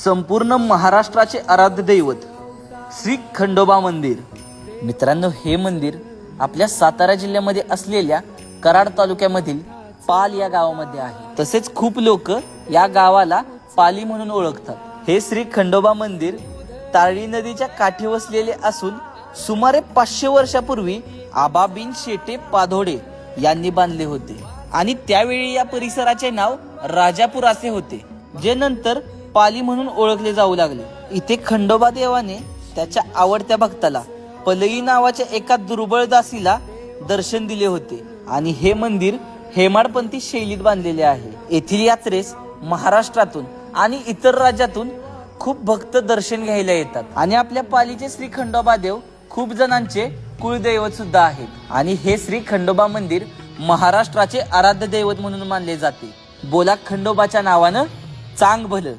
संपूर्ण महाराष्ट्राचे आराध्य दैवत श्री खंडोबा मंदिर। मित्रांनो, हे मंदिर आपल्या सातारा जिल्ह्यामध्ये असलेल्या कराड तालुक्यामधील पाल या गावामध्ये आहे। तसेच खूप लोक या गावाला पाली म्हणून ओळखतात। हे श्री खंडोबा मंदिर तारळी नदीच्या काठी वसलेले असून सुमारे 500 वर्षापूर्वी आबा बिन शेटे पाधोडे यांनी बांधले होते आणि त्यावेळी या परिसराचे नाव राजापूर असे होते, जे नंतर पाली म्हणून ओळखले जाऊ लागले। इथे खंडोबा देवाने त्याच्या आवडत्या भक्ताला पलई नावाच्या एका दुर्बळ दासीला दर्शन दिले होते आणि हे मंदिर हेमाडपंथी शैलीत बांधलेले आहे। येथील यात्रेस महाराष्ट्रातून आणि इतर राज्यातून खूप भक्त दर्शन घ्यायला येतात आणि आपल्या पालीचे श्री खंडोबा देव खूप जणांचे कुलदैवत सुद्धा आहेत आणि हे श्री खंडोबा मंदिर महाराष्ट्राचे आराध्य दैवत म्हणून मानले जाते। बोला खंडोबाच्या नावानं चांग भलं।